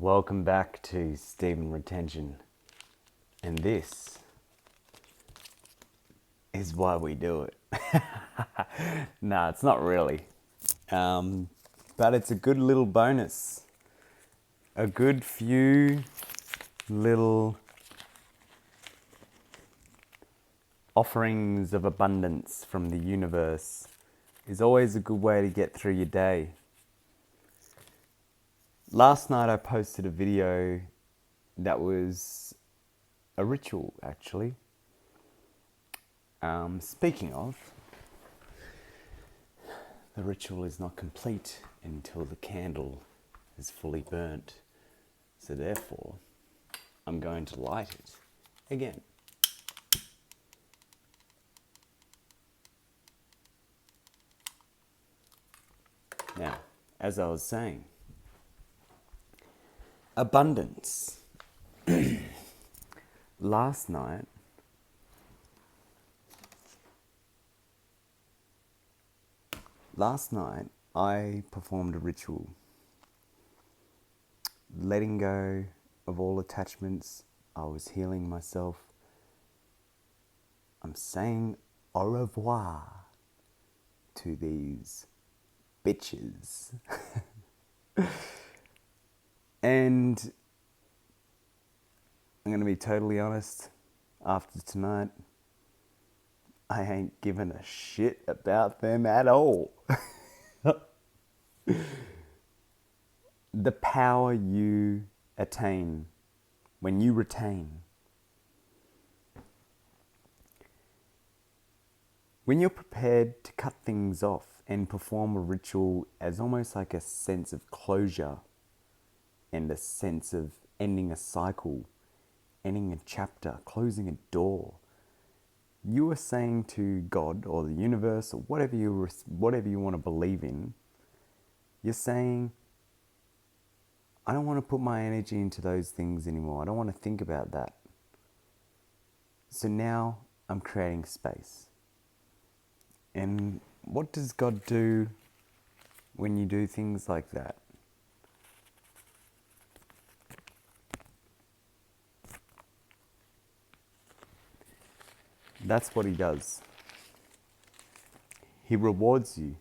Welcome back to Semen Retention, and this is why we do it. Nah, it's not really, but it's a good little bonus. A good few little offerings of abundance from the universe is always a good way to get through your day. Last night I posted a video that was a ritual, actually. Speaking of, the ritual is not complete until the candle is fully burnt. So therefore, I'm going to light it again. Now, as I was saying, abundance. Last night, I performed a ritual, letting go of all attachments. I was healing myself. I'm saying au revoir to these bitches. And I'm going to be totally honest, after tonight, I ain't giving a shit about them at all. The power you attain when you retain. When you're prepared to cut things off and perform a ritual as almost like a sense of closure and a sense of ending a cycle, ending a chapter, closing a door, you are saying to God or the universe or whatever you want to believe in, you're saying, I don't want to put my energy into those things anymore. I don't want to think about that. So now I'm creating space. And what does God do when you do things like that? That's what he does. He rewards you.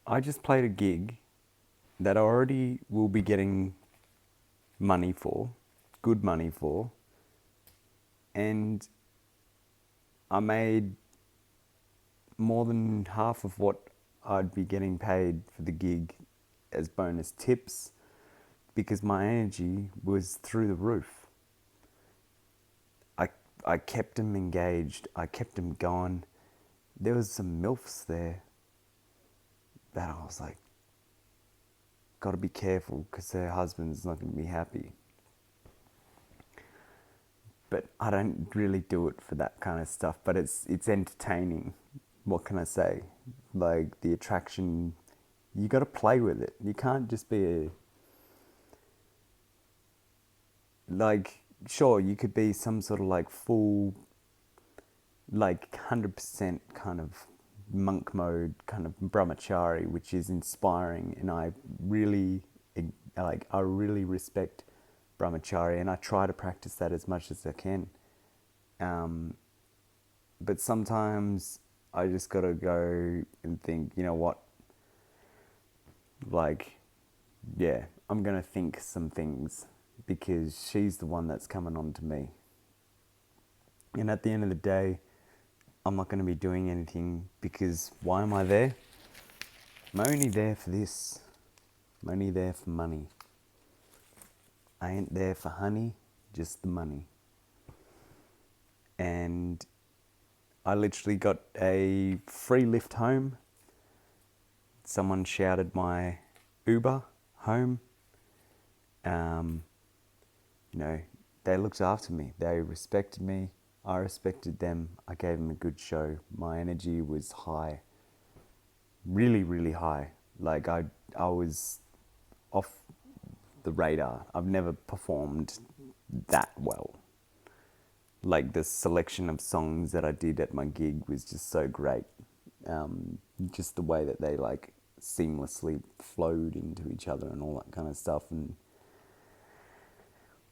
I just played a gig that I already will be getting money for, good money for, and I made more than half of what I'd be getting paid for the gig as bonus tips because my energy was through the roof. I kept them engaged. I kept them going. There was some MILFs there that I was like, got to be careful because their husband's not going to be happy. But I don't really do it for that kind of stuff. But it's entertaining. What can I say? Like the attraction, you got to play with it. You can't just be sure, you could be some sort of like full, like 100% kind of monk mode, kind of brahmachari, which is inspiring, and I really respect brahmachari, and I try to practice that as much as I can. But sometimes I just gotta go and think, you know what? Like, yeah, I'm gonna think some things because she's the one that's coming on to me. And at the end of the day, I'm not going to be doing anything because why am I there? I'm only there for this. I'm only there for money. I ain't there for honey, just the money. And I literally got a free lift home. Someone shouted my Uber home. They looked after me. They respected me. I respected them. I gave them a good show. My energy was high. Really, really high. Like I was off the radar. I've never performed that well. Like the selection of songs that I did at my gig was just so great. Just the way that they like seamlessly flowed into each other and all that kind of stuff. And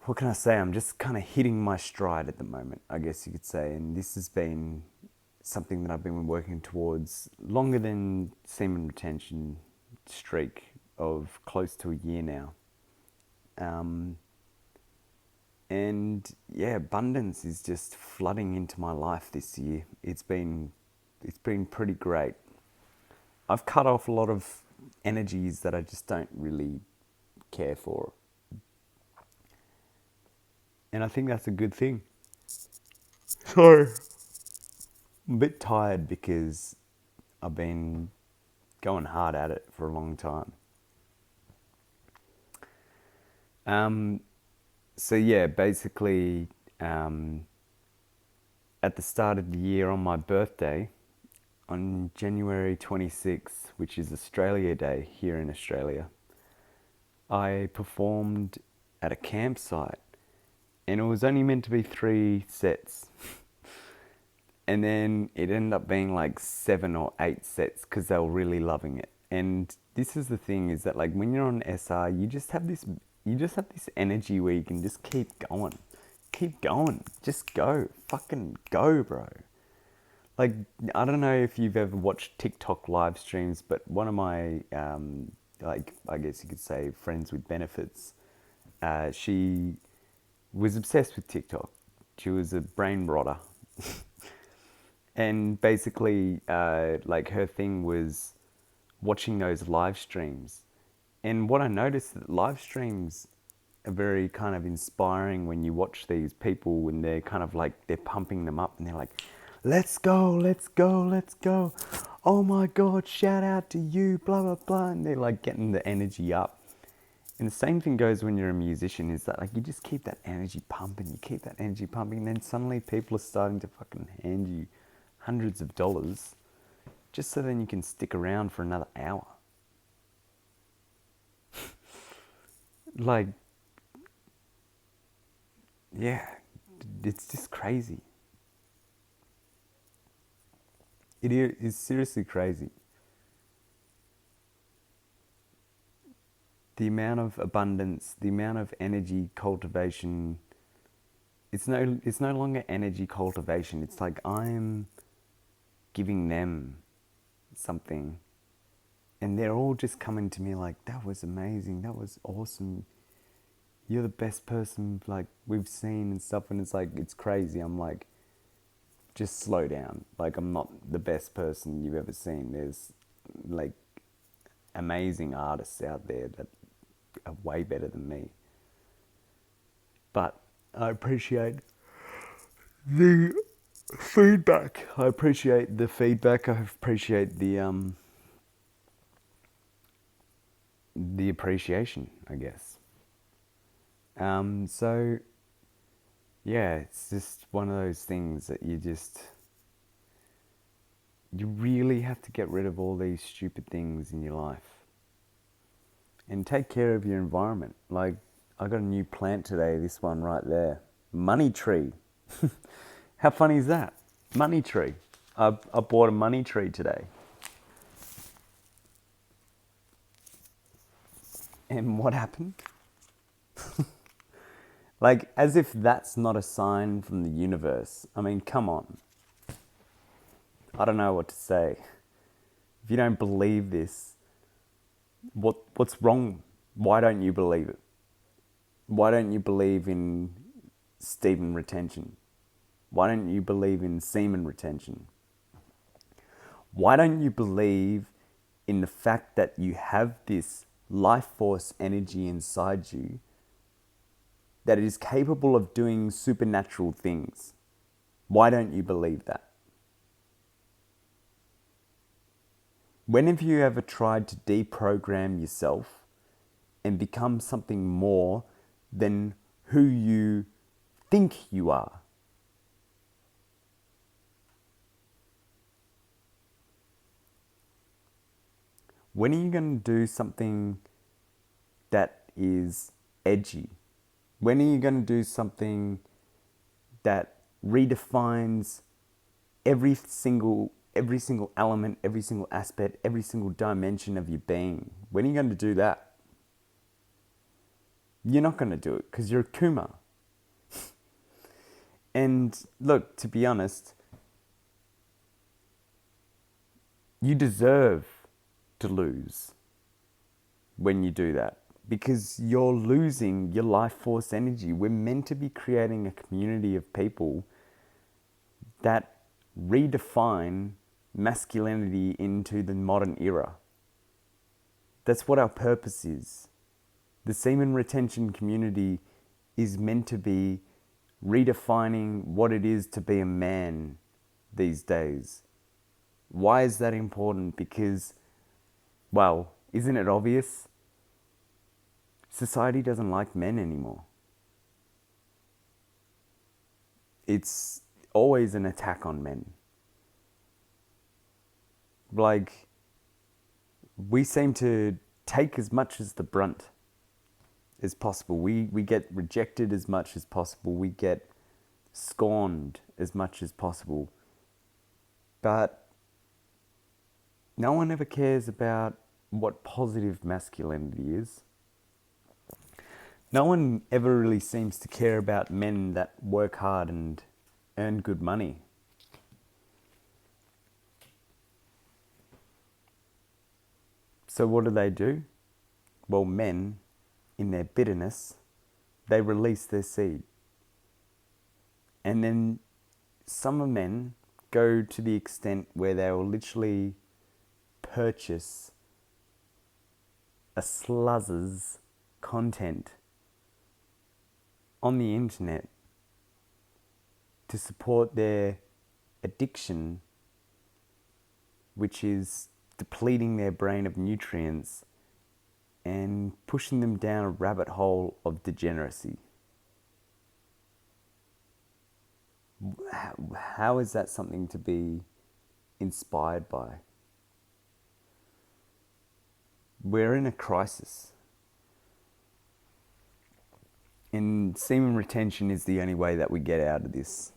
what can I say? I'm just kind of hitting my stride at the moment, I guess you could say. And this has been something that I've been working towards longer than semen retention streak of close to a year now. And yeah, abundance is just flooding into my life this year. It's been pretty great. I've cut off a lot of energies that I just don't really care for. And I think that's a good thing. So, I'm a bit tired because I've been going hard at it for a long time. So yeah, basically, at the start of the year on my birthday, on January 26th, which is Australia Day here in Australia, I performed at a campsite, and it was only meant to be 3 sets. And then it ended up being like 7 or 8 sets because they were really loving it. And this is the thing, is that like when you're on SR, you just have this energy where you can just keep going. Keep going. Just go. Fucking go, bro. Like, I don't know if you've ever watched TikTok live streams, but one of my, like, I guess you could say friends with benefits, she was obsessed with TikTok. She was a brain rotter. And basically, like, her thing was watching those live streams. And what I noticed, that live streams are very kind of inspiring when you watch these people when they're kind of like, they're pumping them up and they're like, let's go, let's go, let's go. Oh my God, shout out to you, blah, blah, blah. And they're like getting the energy up. And the same thing goes when you're a musician, is that like you just keep that energy pumping, you keep that energy pumping, and then suddenly people are starting to fucking hand you hundreds of dollars just so then you can stick around for another hour. Like, yeah, it's just crazy. It is seriously crazy. The amount of abundance, the amount of energy cultivation, it's no longer energy cultivation. It's like I'm giving them something, and they're all just coming to me like, that was amazing, that was awesome, you're the best person like we've seen and stuff. And it's like, it's crazy. I'm like, just slow down. Like, I'm not the best person you've ever seen. There's like amazing artists out there that are way better than me. But I appreciate the feedback. I appreciate the feedback. I appreciate the appreciation, I guess. So yeah, it's just one of those things that you really have to get rid of all these stupid things in your life and take care of your environment. Like, I got a new plant today, this one right there, money tree. How funny is that? Money tree. I bought a money tree today. And what happened? Like, as if that's not a sign from the universe. I mean, come on. I don't know what to say. If you don't believe this, what's wrong? Why don't you believe it? Why don't you believe in semen retention? Why don't you believe in semen retention? Why don't you believe in the fact that you have this life force energy inside you that it is capable of doing supernatural things? Why don't you believe that? When have you ever tried to deprogram yourself and become something more than who you think you are? When are you going to do something that is edgy? When are you going to do something that redefines every single every single element, every single aspect, every single dimension of your being. When are you going to do that? You're not going to do it because you're a Kuma. And look, to be honest, you deserve to lose when you do that, because you're losing your life force energy. We're meant to be creating a community of people that redefine masculinity into the modern era. That's what our purpose is. The semen retention community is meant to be redefining what it is to be a man these days. Why is that important? Because, well, isn't it obvious? Society doesn't like men anymore. It's always an attack on men. Like, we seem to take as much as the brunt as possible. We get rejected as much as possible. We get scorned as much as possible. But no one ever cares about what positive masculinity is. No one ever really seems to care about men that work hard and earn good money. So what do? Well, men, in their bitterness, they release their seed. And then some men go to the extent where they will literally purchase a sluzz's content on the internet to support their addiction, which is depleting their brain of nutrients and pushing them down a rabbit hole of degeneracy. How is that something to be inspired by? We're in a crisis. And semen retention is the only way that we get out of this.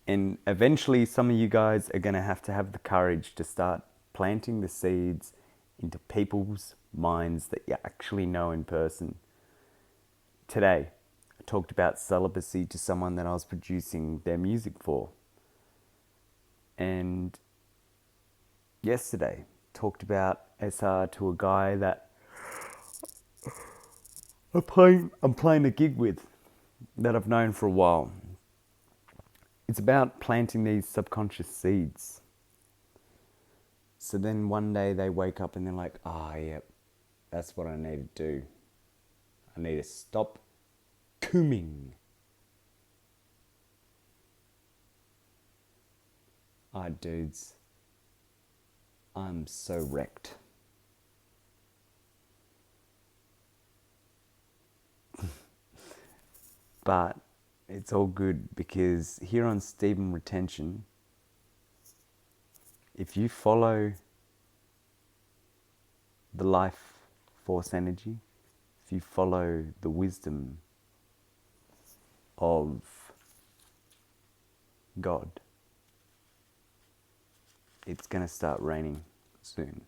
And eventually some of you guys are going to have the courage to start planting the seeds into people's minds that you actually know in person. Today, I talked about celibacy to someone that I was producing their music for. And yesterday, talked about SR to a guy that I'm playing a gig with, that I've known for a while. It's about planting these subconscious seeds. So then one day they wake up and they're like, yep, that's what I need to do. I need to stop cooming. Dudes, I'm so wrecked. But it's all good, because here on Semen Retention, if you follow the life force energy, if you follow the wisdom of God, it's going to start raining soon.